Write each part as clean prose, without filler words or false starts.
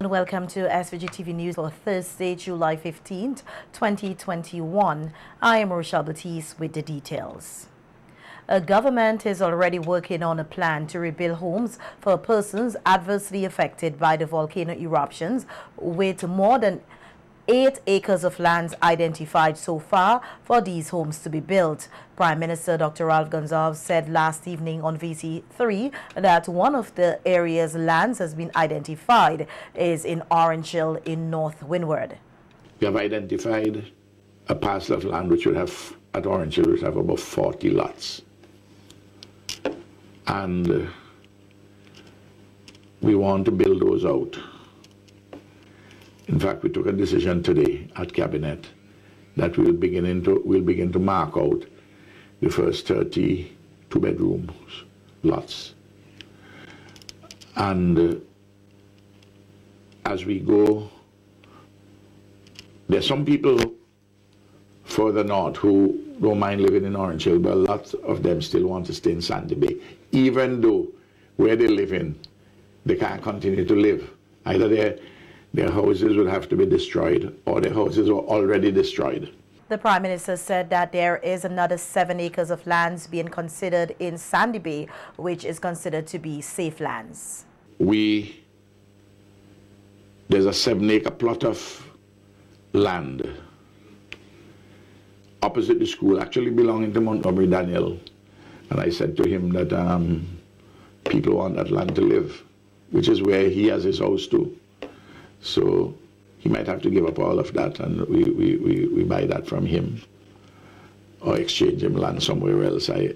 Welcome to SVG-TV News for Thursday, July 15th, 2021. I am Rochelle Batiste with the details. A government is already working on a plan to rebuild homes for persons adversely affected by the volcano eruptions, with more than 8 acres of lands identified so far for these homes to be built. Prime Minister Dr. Ralph Gonsalves said last evening on VC3 that one of the area's lands has been identified is in Orange Hill in North Windward. We have identified a parcel of land which would have, at Orange Hill, which have about 40 lots. And we want to build those out. In fact, we took a decision today at Cabinet that we'll begin to mark out the first 30 two-bedroom lots. And as we go, there's some people further north who don't mind living in Orange Hill, but a lot of them still want to stay in Sandy Bay, even though where they live in, they can't continue to live. Either their houses will have to be destroyed, or their houses are already destroyed. The Prime Minister said that there is another 7 acres of lands being considered in Sandy Bay, which is considered to be safe lands. There's a 7-acre plot of land opposite the school, actually belonging to Montgomery Daniel. And I said to him that people want that land to live, which is where he has his house too. So he might have to give up all of that, and we buy that from him or exchange him land somewhere else. I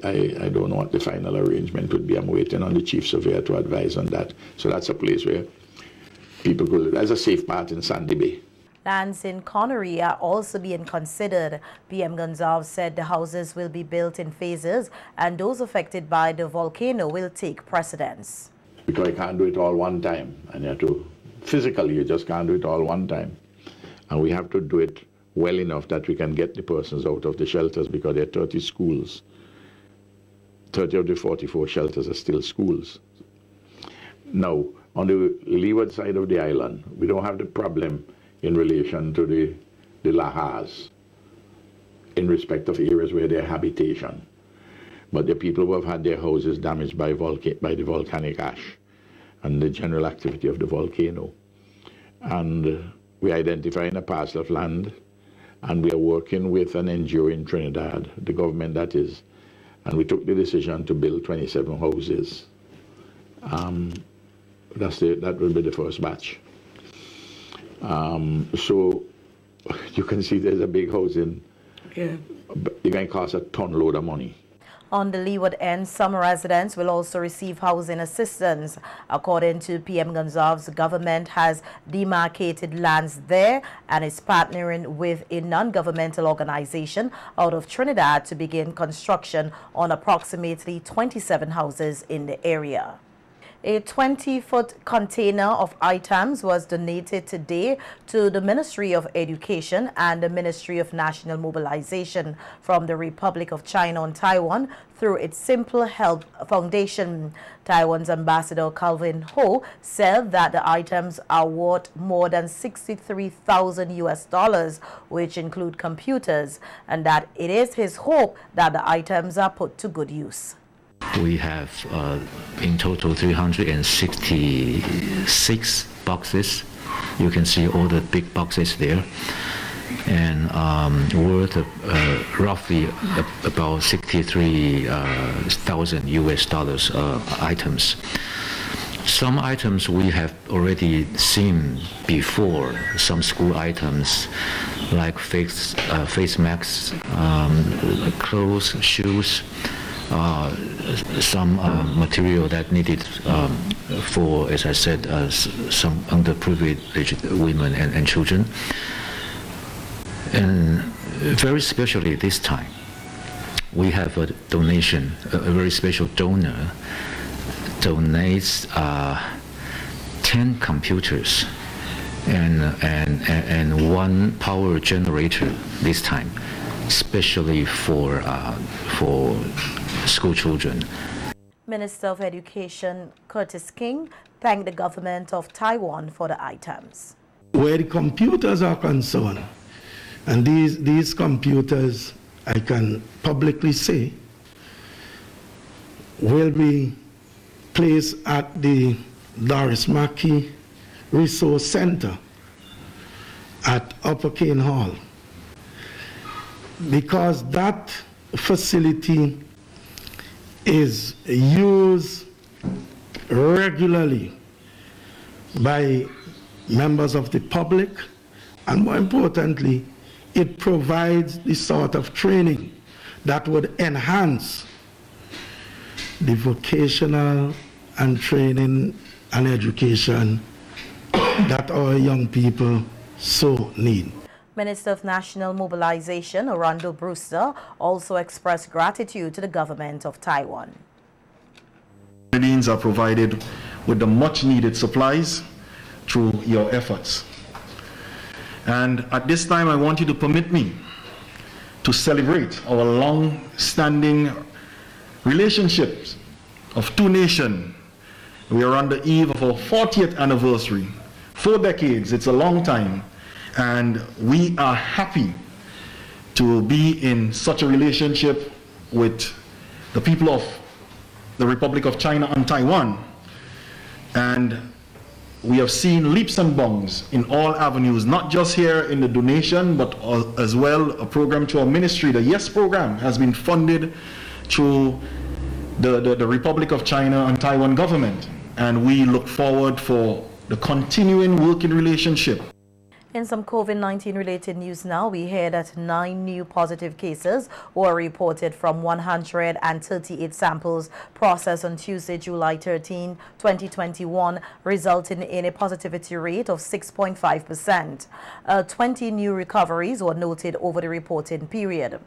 don't know what the final arrangement would be. I'm waiting on the chief surveyor to advise on that. So that's a place where people could live. There's a safe part in Sandy Bay. Lands in Connery are also being considered. PM Gonsalves said the houses will be built in phases and those affected by the volcano will take precedence. Because you can't do it all one time, and you have to physically, you just can't do it all one time. And we have to do it well enough that we can get the persons out of the shelters, because there are 30 schools. 30 of the 44 shelters are still schools. Now, on the leeward side of the island, we don't have the problem in relation to the lahars, in respect of areas where their habitation. But the people who have had their houses damaged by the volcanic ash and the general activity of the volcano. And we're identifying a parcel of land, and we are working with an NGO in Trinidad, the government that is, and we took the decision to build 27 houses. That will be the first batch. So you can see there's a big house in, it's going to cost a ton load of money. On the leeward end, some residents will also receive housing assistance. According to PM Gonsalves, the government has demarcated lands there and is partnering with a non-governmental organization out of Trinidad to begin construction on approximately 27 houses in the area. A 20-foot container of items was donated today to the Ministry of Education and the Ministry of National Mobilization from the Republic of China and Taiwan through its Simple Help Foundation. Taiwan's Ambassador Calvin Ho said that the items are worth more than $63,000 US, which include computers, and that it is his hope that the items are put to good use. We have in total 366 boxes. You can see all the big boxes there, and worth roughly about $63,000 US items. Some items we have already seen before. Some school items like face masks, clothes, shoes. Some material that needed for, as I said, some underprivileged women and children. And very specially this time, we have a donation, a very special donor donates 10 computers and 1 power generator this time, especially for school children. Minister of Education Curtis King thanked the government of Taiwan for the items. Where the computers are concerned, and these computers, I can publicly say, will be placed at the Doris Mackey Resource Center at Upper Cane Hall, because that facility is used regularly by members of the public, and more importantly, it provides the sort of training that would enhance the vocational and training and education that our young people so need. Minister of National Mobilization, Orlando Brewster, also expressed gratitude to the government of Taiwan. Grenadines are provided with the much needed supplies through your efforts. And at this time, I want you to permit me to celebrate our long-standing relationships of two nations. We are on the eve of our 40th anniversary. 4 decades, it's a long time. And we are happy to be in such a relationship with the people of the Republic of China and Taiwan. And we have seen leaps and bounds in all avenues, not just here in the donation, but as well a program to our ministry. The YES program has been funded through the Republic of China and Taiwan government. And we look forward for the continuing working relationship. In some COVID-19 related news now, we hear that 9 new positive cases were reported from 138 samples processed on Tuesday, July 13, 2021, resulting in a positivity rate of 6.5%. 20 new recoveries were noted over the reporting period.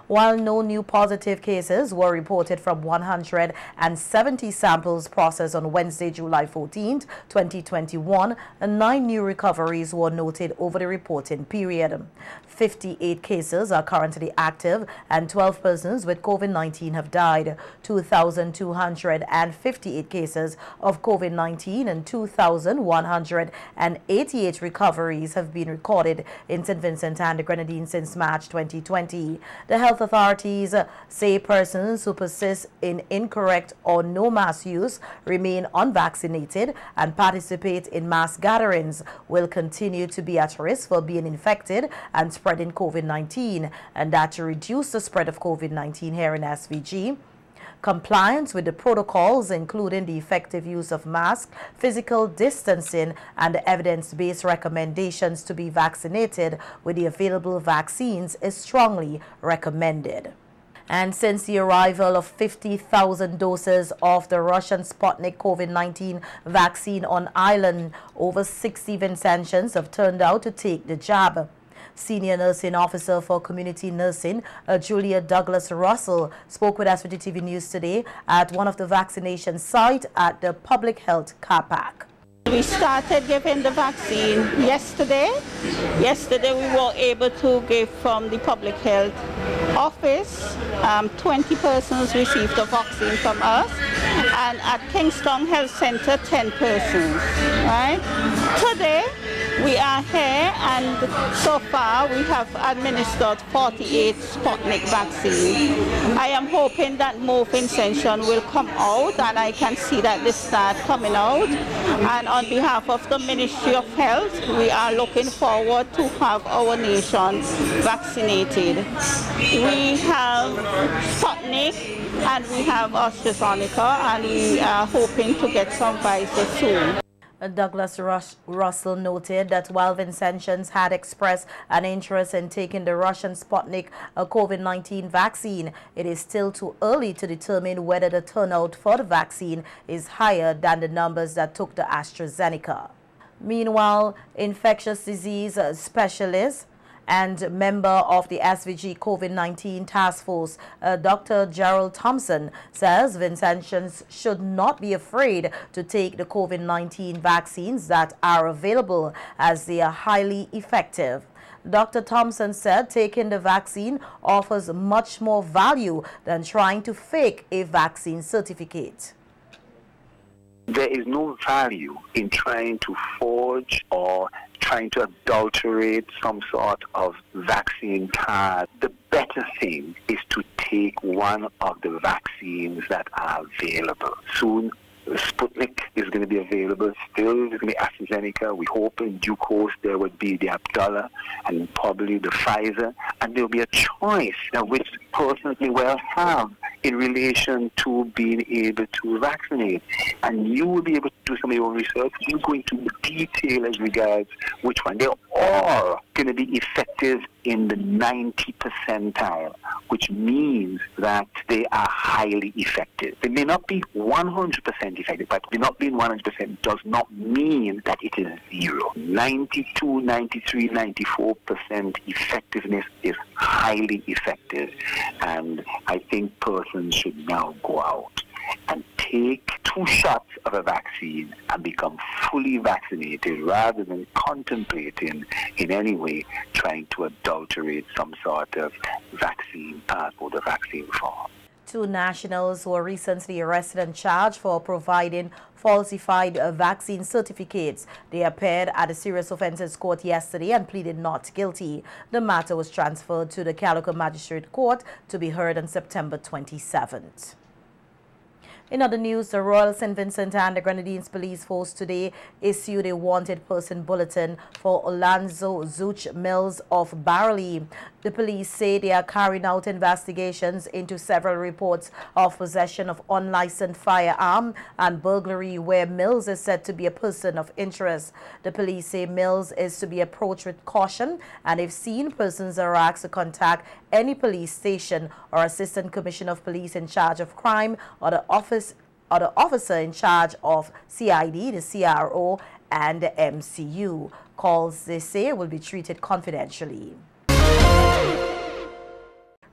While no new positive cases were reported from 170 samples processed on Wednesday, July 14, 2021, 9 new recoveries were noted over the reporting period. 58 cases are currently active and 12 persons with COVID-19 have died. 2,258 cases of COVID-19 and 2,188 recoveries have been recorded in St. Vincent and the Grenadines since March 2020. The health authorities say persons who persist in incorrect or no mask use, remain unvaccinated, and participate in mass gatherings will continue to be at risk for being infected and spreading COVID-19, and that to reduce the spread of COVID-19 here in SVG, compliance with the protocols, including the effective use of masks, physical distancing, and the evidence-based recommendations to be vaccinated with the available vaccines is strongly recommended. And since the arrival of 50,000 doses of the Russian Sputnik COVID-19 vaccine on island, over 60 Vincentians have turned out to take the jab. Senior Nursing Officer for Community Nursing, Julia Douglas Russell, spoke with SVG-TV News today at one of the vaccination sites at the Public Health Car Park. We started giving the vaccine yesterday. Yesterday we were able to give from the Public Health Office. 20 persons received the vaccine from us, and at Kingston Health Center 10 persons. Right? Today we are here, and so far we have administered 48 Sputnik vaccines. I am hoping that more Vincentian will come out, and I can see that they start coming out. And on behalf of the Ministry of Health, we are looking forward to have our nation vaccinated. We have Sputnik and we have AstraZeneca, and we are hoping to get some Pfizer soon. Douglas Russell noted that while Vincentians had expressed an interest in taking the Russian Sputnik COVID-19 vaccine, it is still too early to determine whether the turnout for the vaccine is higher than the numbers that took the AstraZeneca. Meanwhile, infectious disease specialist and member of the SVG COVID-19 task force, Dr. Gerald Thompson, says Vincentians should not be afraid to take the COVID-19 vaccines that are available, as they are highly effective. Dr. Thompson said taking the vaccine offers much more value than trying to fake a vaccine certificate. There is no value in trying to forge or trying to adulterate some sort of vaccine card. The better thing is to take one of the vaccines that are available. Soon, Sputnik is going to be available. Still, there's going to be AstraZeneca. We hope in due course there would be the Abdullah and probably the Pfizer. And there will be a choice that which persons may well have in relation to being able to vaccinate. And you will be able to do some of your own research. You're going to detail as regards which one. They're all going to be effective in the 90 percentile, which means that they are highly effective. They may not be 100% effective, but not being 100% does not mean that it is zero. 92, 93, 94% effectiveness is highly effective. And I think persons should now go out and take 2 shots of a vaccine and become fully vaccinated rather than contemplating in any way trying to adulterate some sort of vaccine passport or vaccine form. 2 nationals were recently arrested and charged for providing falsified vaccine certificates. They appeared at the Serious Offences Court yesterday and pleaded not guilty. The matter was transferred to the Calico Magistrate Court to be heard on September 27th. In other news, the Royal St. Vincent and the Grenadines Police Force today issued a wanted person bulletin for Alonzo Zuch Mills of Barley. The police say they are carrying out investigations into several reports of possession of unlicensed firearm and burglary where Mills is said to be a person of interest. The police say Mills is to be approached with caution, and if seen, persons are asked to contact any police station or assistant commissioner of police in charge of crime or the officer in charge of CID, the CRO, and the MCU. Calls, they say, will be treated confidentially.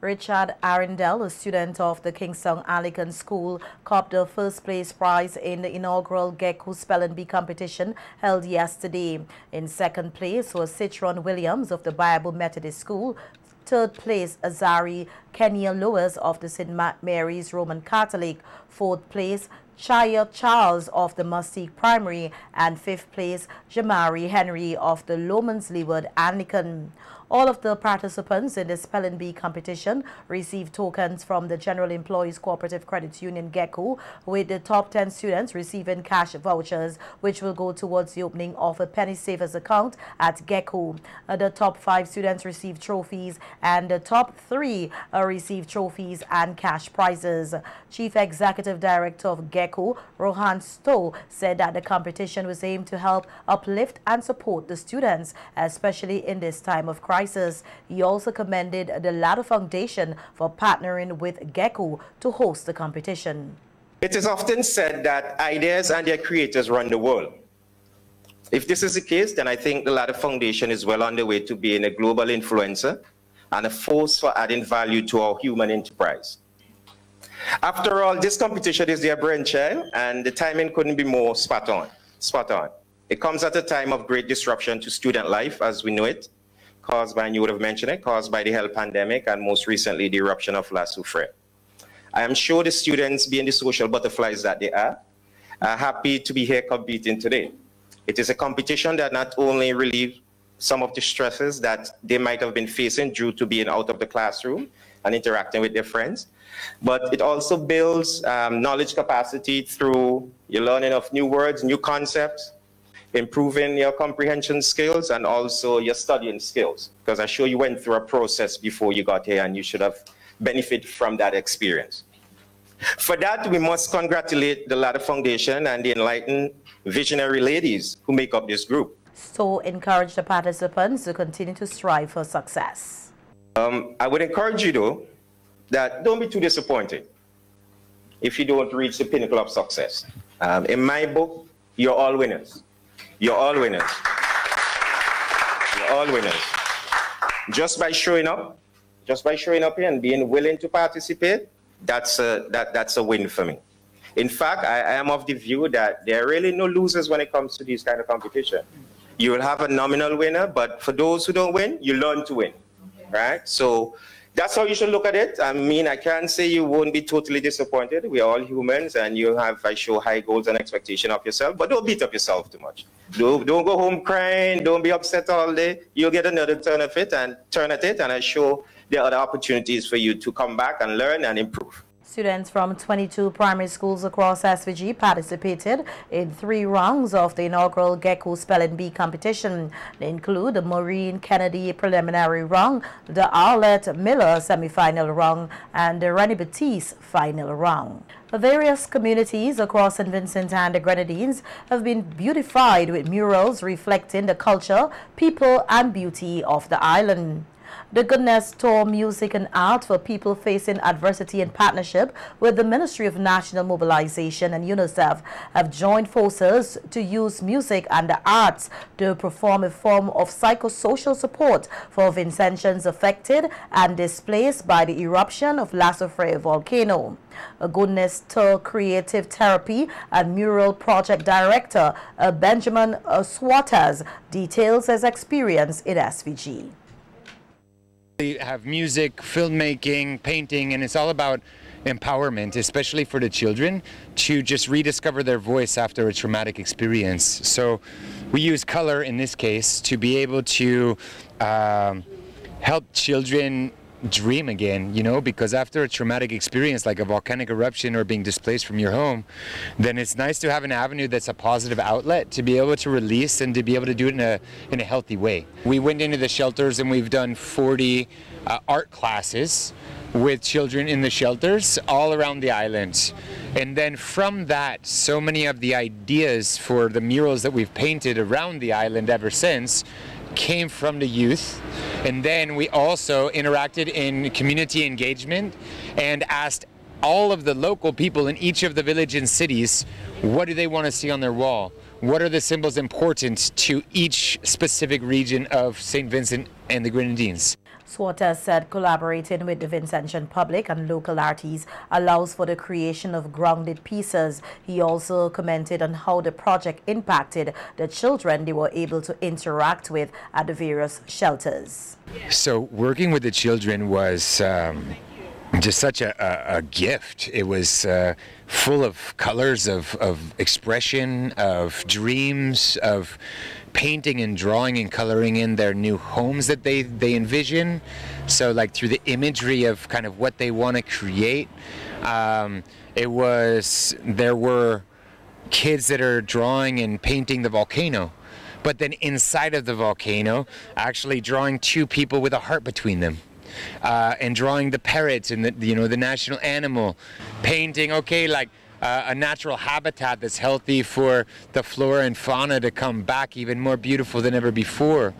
Richard Arundel, a student of the Kingston Anglican School, copped the first place prize in the inaugural Gecko Spelling Bee competition held yesterday. In second place was Citron Williams of the Bible Methodist School. Third place, Azari Kenya Lewis of the St. Mary's Roman Catholic. Fourth place, Chaya Charles of the Mustique Primary. And fifth place, Jamari Henry of the Lomans Leeward Anglican. All of the participants in the Spelling Bee competition received tokens from the General Employees Cooperative Credit Union Gecko, with the top 10 students receiving cash vouchers, which will go towards the opening of a penny savers account at Gecko. The top 5 students received trophies, and the top 3 received trophies and cash prizes. Chief Executive Director of Gecko, Rohan Stowe, said that the competition was aimed to help uplift and support the students, especially in this time of crisis. He also commended the Ladder Foundation for partnering with Gecko to host the competition. It is often said that ideas and their creators run the world. If this is the case, then I think the Ladder Foundation is well on the way to being a global influencer and a force for adding value to our human enterprise. After all, this competition is their brainchild, and the timing couldn't be more spot on. It comes at a time of great disruption to student life as we know it, caused by, and you would have mentioned it, caused by the health pandemic and most recently the eruption of La Soufrière. I am sure the students, being the social butterflies that they are happy to be here competing today. It is a competition that not only relieves some of the stresses that they might have been facing due to being out of the classroom and interacting with their friends, but it also builds knowledge capacity through your learning of new words, new concepts, improving your comprehension skills and also your studying skills, because I'm sure you went through a process before you got here and you should have benefited from that experience. For that, we must congratulate the Ladder Foundation and the enlightened visionary ladies who make up this group. So encourage the participants to continue to strive for success. I would encourage you though, that don't be too disappointed if you don't reach the pinnacle of success. In my book, you're all winners. You're all winners. You're all winners. Just by showing up here and being willing to participate, that's a win for me. In fact, I am of the view that there are really no losers when it comes to these kind of competition. You will have a nominal winner, but for those who don't win, you learn to win, right? So that's how you should look at it. I mean, I can't say you won't be totally disappointed. We are all humans, and you have, I show, high goals and expectation of yourself, but don't beat up yourself too much. Don't go home crying. Don't be upset all day. You'll get another turn at it, and I show there are other opportunities for you to come back and learn and improve. Students from 22 primary schools across SVG participated in 3 rounds of the inaugural Gecko Spelling Bee competition. They include the Maureen Kennedy preliminary round, the Arlette Miller semi-final round, and the Rennie Batiste final round. Various communities across St. Vincent and the Grenadines have been beautified with murals reflecting the culture, people, and beauty of the island. The Goodness Tour Music and Art for People Facing Adversity in partnership with the Ministry of National Mobilization and UNICEF have joined forces to use music and the arts to perform a form of psychosocial support for Vincentians affected and displaced by the eruption of La Soufrière volcano. A Goodness Tour Creative Therapy and Mural Project Director Benjamin Swatters details his experience in SVG. Have music, filmmaking, painting, and it's all about empowerment, especially for the children, to just rediscover their voice after a traumatic experience. So we use color in this case to be able to help children dream again, you know, because after a traumatic experience like a volcanic eruption or being displaced from your home, then it's nice to have an avenue that's a positive outlet to be able to release and to be able to do it in a healthy way. We went into the shelters and we've done 40 art classes with children in the shelters all around the island. And then from that, so many of the ideas for the murals that we've painted around the island ever since came from the youth. And then we also interacted in community engagement and asked all of the local people in each of the villages and cities, what do they want to see on their wall? What are the symbols important to each specific region of St. Vincent and the Grenadines? Swatters said collaborating with the Vincentian public and local artists allows for the creation of grounded pieces. He also commented on how the project impacted the children they were able to interact with at the various shelters. So working with the children was just such a gift. It was full of colors, of expression, of dreams, of painting and drawing and coloring in their new homes that they envision. So like through the imagery of kind of what they want to create. There were kids that are drawing and painting the volcano, but then inside of the volcano actually drawing 2 people with a heart between them. And drawing the parrots and the national animal, painting like a natural habitat that's healthy for the flora and fauna to come back even more beautiful than ever before.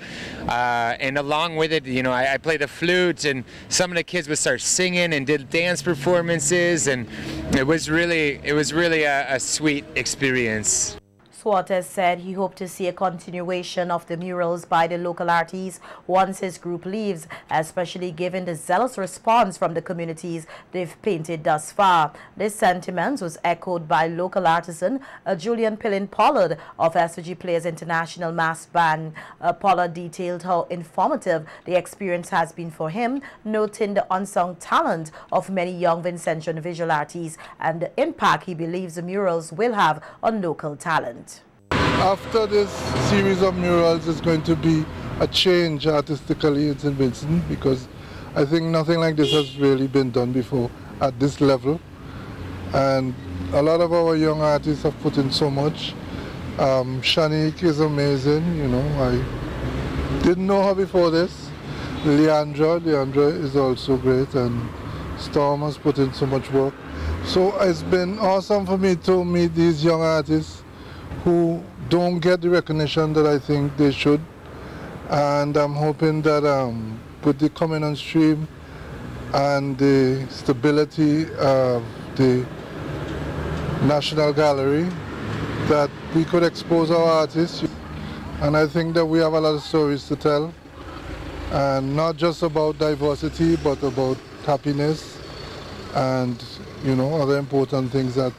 And along with it, I played the flute, and some of the kids would start singing and did dance performances, and it was really a sweet experience. Swatters said he hoped to see a continuation of the murals by the local artists once his group leaves, especially given the zealous response from the communities they've painted thus far. This sentiment was echoed by local artisan Julian Pillin Pollard of SVG Players International Mass Band. Pollard detailed how informative the experience has been for him, noting the unsung talent of many young Vincentian visual artists and the impact he believes the murals will have on local talent. After this series of murals, it's going to be a change artistically in St. Vincent, because I think nothing like this has really been done before at this level. And a lot of our young artists have put in so much. Shanique is amazing, I didn't know her before this. Leandra is also great, and Storm has put in so much work. So it's been awesome for me to meet these young artists who don't get the recognition that I think they should, and I'm hoping that with the coming on stream and the stability of the National Gallery, that we could expose our artists. And I think that we have a lot of stories to tell, and not just about diversity, but about happiness and other important things that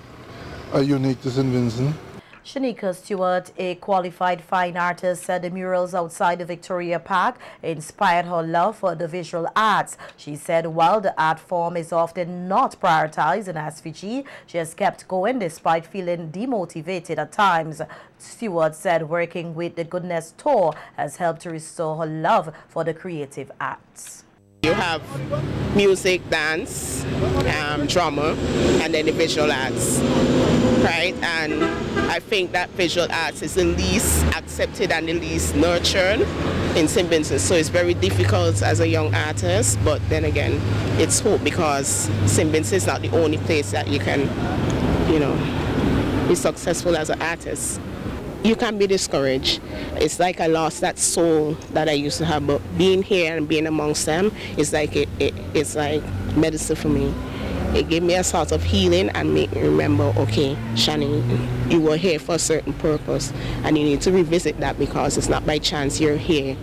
are unique to St. Vincent. Shanika Stewart, a qualified fine artist, said the murals outside the Victoria Park inspired her love for the visual arts. She said while the art form is often not prioritized in SVG, she has kept going despite feeling demotivated at times. Stewart said working with the Goodness Tour has helped to restore her love for the creative arts. You have music, dance, drama, and then the visual arts, right? And I think that visual arts is the least accepted and the least nurtured in St. Vincent. So it's very difficult as a young artist, but then again, it's hope because St. Vincent is not the only place that you can, you know, be successful as an artist. You can be discouraged. It's like I lost that soul that I used to have, but being here and being amongst them is like it's like medicine for me. It gave me a sort of healing and make me remember, okay, Shani, you were here for a certain purpose and you need to revisit that because it's not by chance you're here.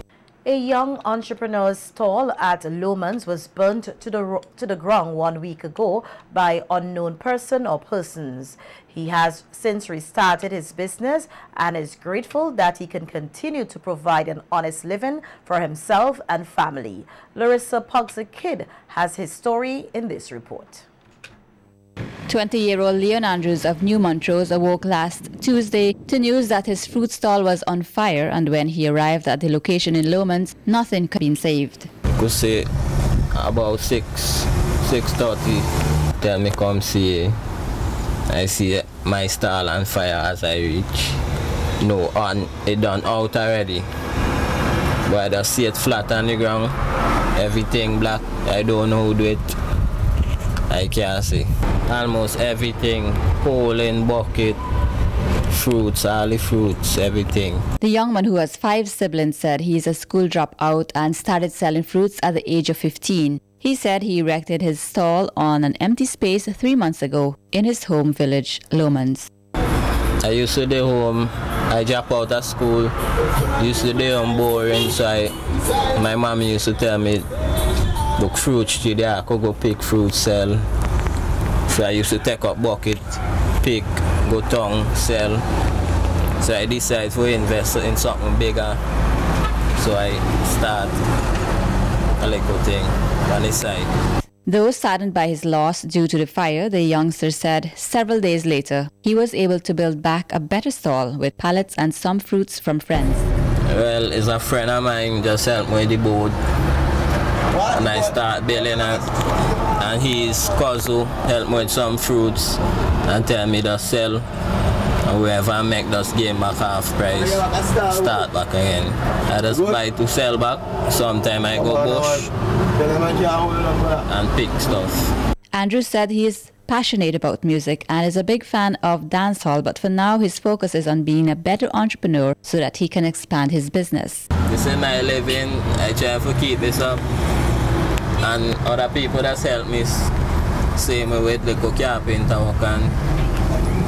A young entrepreneur's stall at Lomans was burnt to the ground 1 week ago by unknown person or persons. He has since restarted his business and is grateful that he can continue to provide an honest living for himself and family. Larissa Pugsley-Kidd has his story in this report. 20-year-old Leon Andrews of New Montrose awoke last Tuesday to news that his fruit stall was on fire, and when he arrived at the location in Lomans, nothing could be saved. Could say about 6:30, tell me come see. I see my stall on fire as I reach. No, and it done out already. But I just see it flat on the ground, everything black. I don't know who do it. I can't see. Almost everything, pole in bucket, fruits, all the fruits, everything. The young man, who has 5 siblings, said he is a school dropout and started selling fruits at the age of 15. He said he erected his stall on an empty space 3 months ago in his home village, Lomans. I used to do home, I drop out of school, used to do home boring, so my mom used to tell me, look fruits today, I could go pick fruit, sell. So I used to take up bucket, pick, go tongue, sell. So I decided to invest in something bigger. So I start a little thing on the side. Though saddened by his loss due to the fire, the youngster said several days later he was able to build back a better stall with pallets and some fruits from friends. Well, it's a friend of mine just helped me with the board. And I start building it. And his cousin helped me with some fruits and tell me to sell. And wherever I make, just give back half price. Start back again. I just buy to sell back. Sometimes I go bush and pick stuff. Andrew said he is passionate about music and is a big fan of dancehall, but for now his focus is on being a better entrepreneur so that he can expand his business. This is my living. I try to keep this up. And other people that's helped me see me with the carpenter work and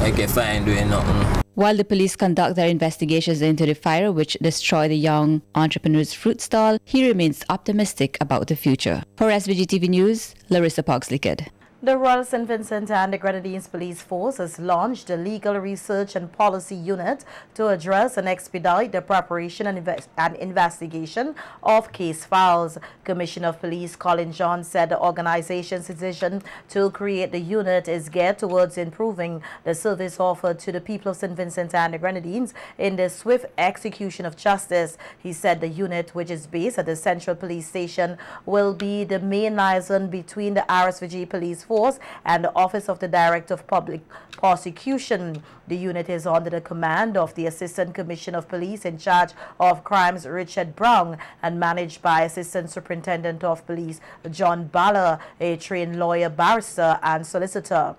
I can find doing nothing. While the police conduct their investigations into the fire which destroyed the young entrepreneur's fruit stall, he remains optimistic about the future. For SVG-TV News, Larissa Pugsley-Kidd. The Royal St. Vincent and the Grenadines Police Force has launched a legal research and policy unit to address and expedite the preparation and investigation of case files. Commissioner of Police Colin John said the organization's decision to create the unit is geared towards improving the service offered to the people of St. Vincent and the Grenadines in the swift execution of justice. He said the unit, which is based at the Central Police Station, will be the main liaison between the RSVG Police Force and the Office of the Director of Public Prosecution. The unit is under the command of the Assistant Commissioner of Police in charge of crimes, Richard Brown, and managed by Assistant Superintendent of Police John Baller, a trained lawyer, barrister, and solicitor.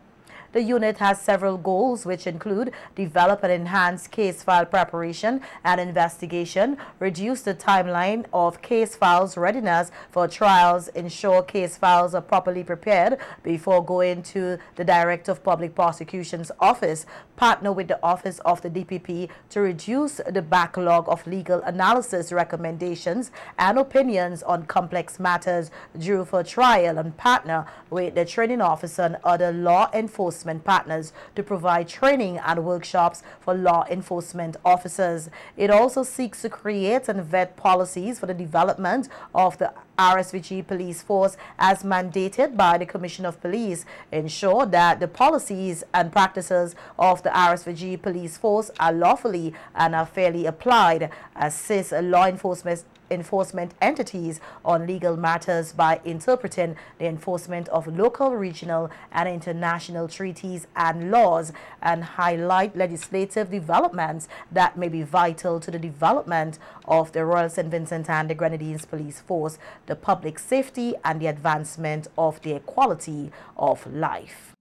The unit has several goals, which include develop and enhance case file preparation and investigation, reduce the timeline of case files readiness for trials, ensure case files are properly prepared before going to the Director of Public Prosecution's office, partner with the Office of the DPP to reduce the backlog of legal analysis recommendations and opinions on complex matters due for trial, and partner with the training officer and other law enforcement enforcement partners to provide training and workshops for law enforcement officers. It also seeks to create and vet policies for the development of the RSVG police force as mandated by the Commission of Police, ensure that the policies and practices of the RSVG police force are lawfully and are fairly applied, assist law enforcement entities on legal matters by interpreting the enforcement of local, regional, and international treaties and laws, and highlight legislative developments that may be vital to the development of the Royal St. Vincent and the Grenadines Police Force, the public safety, and the advancement of their quality of life.